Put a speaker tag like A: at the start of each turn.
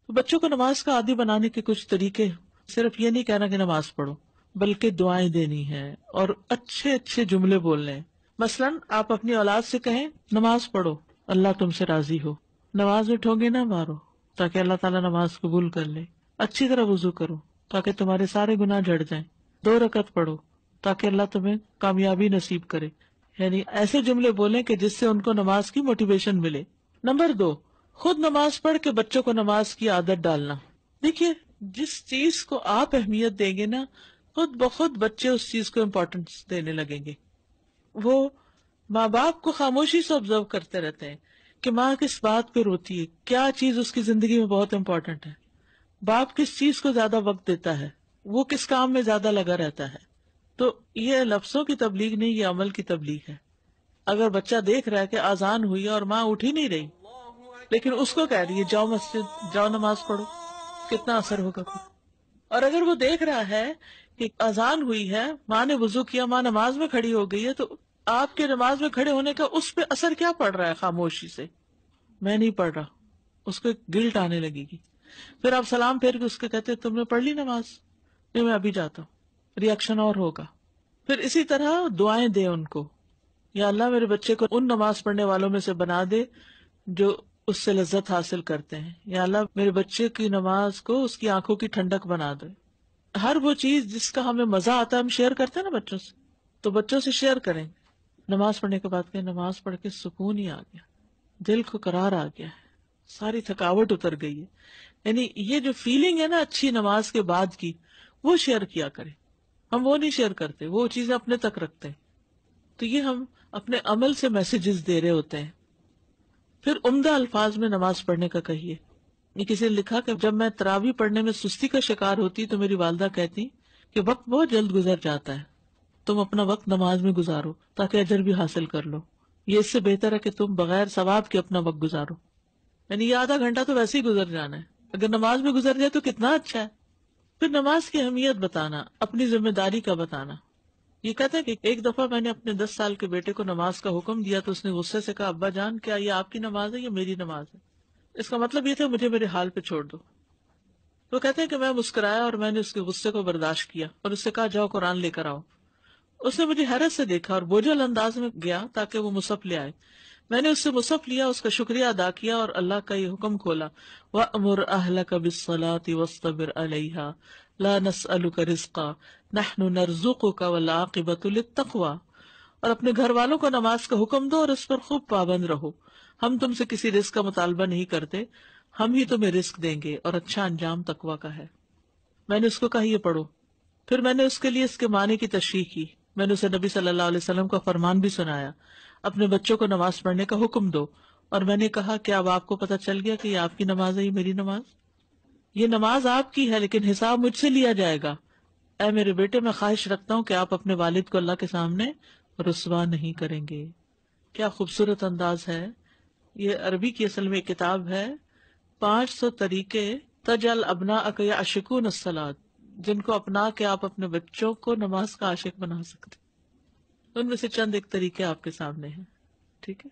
A: تو بچوں کو نماز کا عادی بنانے کے کچھ طریقے، صرف یہ نہیں کہنا کہ نماز پڑھو، بلکہ دعائیں دینی ہیں اور اچھے اچھے جملے بولنے ہیں۔ مثلاً آپ اپنی اولاد سے کہیں نماز پڑھو، اللہ تم سے راضی ہو، نماز میں ٹھونگے نہ مارو تاکہ اللہ تعالیٰ نماز قبول کر لے، اچھی طرح وضو کرو تاکہ تمہارے سارے گناہ جھڑ جائیں، 2 رکعت پڑھو تاکہ اللہ تمہیں کامیابی نصیب کرے۔ یعنی ایسے جملے بولیں کہ جس سے ان کو نماز کی موٹیویشن ملے۔ نمبر 2، خود نماز پڑھ کے بچوں کو نماز کی عادت ڈالنا۔ دیکھیے، جس چیز کو آپ اہمیت دیں گے نا، خود بخود بچے اس چیز کو امپورٹنس دینے لگیں گے۔ وہ ماں باپ کو خاموشی سے آبزرو کرتے رہتے ہیں کہ ماں کس بات پہ روتی ہے، کیا چیز اس کی زندگی میں بہت امپورٹنٹ ہے، باپ کس چیز کو زیادہ وقت دیتا ہے، وہ کس کام میں زیادہ لگا رہتا ہے۔ تو یہ لفظوں کی تبلیغ نہیں، یہ عمل کی تبلیغ ہے۔ اگر بچہ دیکھ رہا ہے کہ اذان ہوئی اور ماں اٹھ ہی نہیں رہی، لیکن اس کو کہہ رہی ہے جاؤ مسجد، جاؤ نماز پڑھو، کتنا اثر ہوگا پھر۔ اور اگر وہ دیکھ رہا ہے کہ اذان ہوئی ہے، ماں نے وضو کیا، ماں نماز میں کھڑی ہو گئی ہے، تو آپ کے نماز میں کھڑے ہونے کا اس پہ اثر کیا پڑ رہا ہے؟ خاموشی سے میں نہیں پڑھ رہا، اس کو گلٹ آنے لگے گی۔ پھر آپ سلام پھیر کے اس کے کہتے تم نے پڑھ لی نماز؟ نہیں، میں ابھی جاتا ہوں، ریئیکشن اور ہوگا۔ پھر اسی طرح دعائیں دیں ان کو، یا اللہ میرے بچے کو ان نماز پڑھنے والوں میں سے بنا دے جو اس سے لذت حاصل کرتے ہیں، یا اللہ میرے بچے کی نماز کو اس کی آنکھوں کی ٹھنڈک بنا دے۔ ہر وہ چیز جس کا ہمیں مزہ آتا ہے ہم شیئر کرتے ہیں نا بچوں سے، تو بچوں سے شیئر کریں۔ نماز پڑھنے کے بعد کہ نماز پڑھ کے سکون ہی آ گیا، دل کو قرار آ گیا ہے، ساری تھکاوٹ اتر گئی ہے۔ یعنی یہ جو فیلنگ ہے نا اچھی نماز کے بعد کی، وہ شیئر کیا کریں۔ ہم وہ نہیں شیئر کرتے، وہ چیزیں اپنے تک رکھتے ہیں۔ تو یہ ہم اپنے عمل سے میسیجز دے رہے ہوتے ہیں۔ پھر عمدہ الفاظ میں نماز پڑھنے کا کہیے۔ یہ کسی نے لکھا کہ جب میں تراویح پڑھنے میں سستی کا شکار ہوتی تو میری والدہ کہتی کہ وقت بہت جلد گزر جاتا ہے، تم اپنا وقت نماز میں گزارو تاکہ اجر بھی حاصل کر لو، یہ اس سے بہتر ہے کہ تم بغیر ثواب کے اپنا وقت گزارو۔ یعنی یہ آدھا گھنٹہ تو ویسے ہی گزر جانا ہے، اگر نماز میں گزر جائے تو کتنا اچھا ہے۔ پھر نماز کی اہمیت بتانا، اپنی ذمہ داری کا بتانا۔ یہ کہتے ہیں کہ ایک دفعہ میں نے اپنے 10 سال کے بیٹے کو نماز کا حکم دیا تو اس نے غصے سے کہا ابا جان کیا یہ آپ کی نماز ہے یا میری نماز ہے؟ اس کا مطلب یہ تھا مجھے میرے حال پہ چھوڑ دو۔ تو کہتے ہیں کہ میں مسکرایا اور میں نے اس کے غصے کو برداشت کیا اور اس سے کہا جاؤ قرآن لے کر آؤ۔ اس نے مجھے حیرت سے دیکھا اور بوجھل انداز میں گیا تاکہ وہ مصحف لے آئے۔ میں نے اس سے مصحف لیا، اس کا شکریہ ادا کیا اور اللہ کا یہ حکم کھولا وَأْمُرْ أَهْلَكَ بِالصَّلَاةِ وَاصْطَبِرْ عَلَيْهَا لَا نَسْأَلُكَ رِزْقًا نَحْنُ نَرْزُقُكَ وَالْعَاقِبَةُ لِلتَّقْوَىٰ۔ اور اپنے گھر والوں کو نماز کا حکم دو اور اس پر خوب پابند رہو، ہم تم سے کسی رزق کا مطالبہ نہیں کرتے، ہم ہی تمہیں رزق دیں گے اور اچھا انجام تقویٰ کا ہے۔ میں نے اس کو کہا یہ پڑھو، پھر میں نے اس کے لیے اس کے معنی کی تشریح کی۔ میں نے اسے نبی صلی اللہ علیہ وسلم کا فرمان بھی سنایا، اپنے بچوں کو نماز پڑھنے کا حکم دو، اور میں نے کہا کیا اب آپ کو پتہ چل گیا کہ یہ آپ کی نماز ہے، یہ میری نماز؟ یہ نماز آپ کی ہے لیکن حساب مجھ سے لیا جائے گا۔ اے میرے بیٹے، میں خواہش رکھتا ہوں کہ آپ اپنے والد کو اللہ کے سامنے رسوا نہیں کریں گے۔ کیا خوبصورت انداز ہے۔ یہ عربی کی اصل میں ایک کتاب ہے، 500 طریقے تجعل ابناءک یعشقون الصلاۃ، جن کو اپنا کے آپ اپنے بچوں کو نماز کا عاشق بنا سکتے۔ ان میں سے چند ایک طریقے آپ کے سامنے ہیں، ٹھیک ہے۔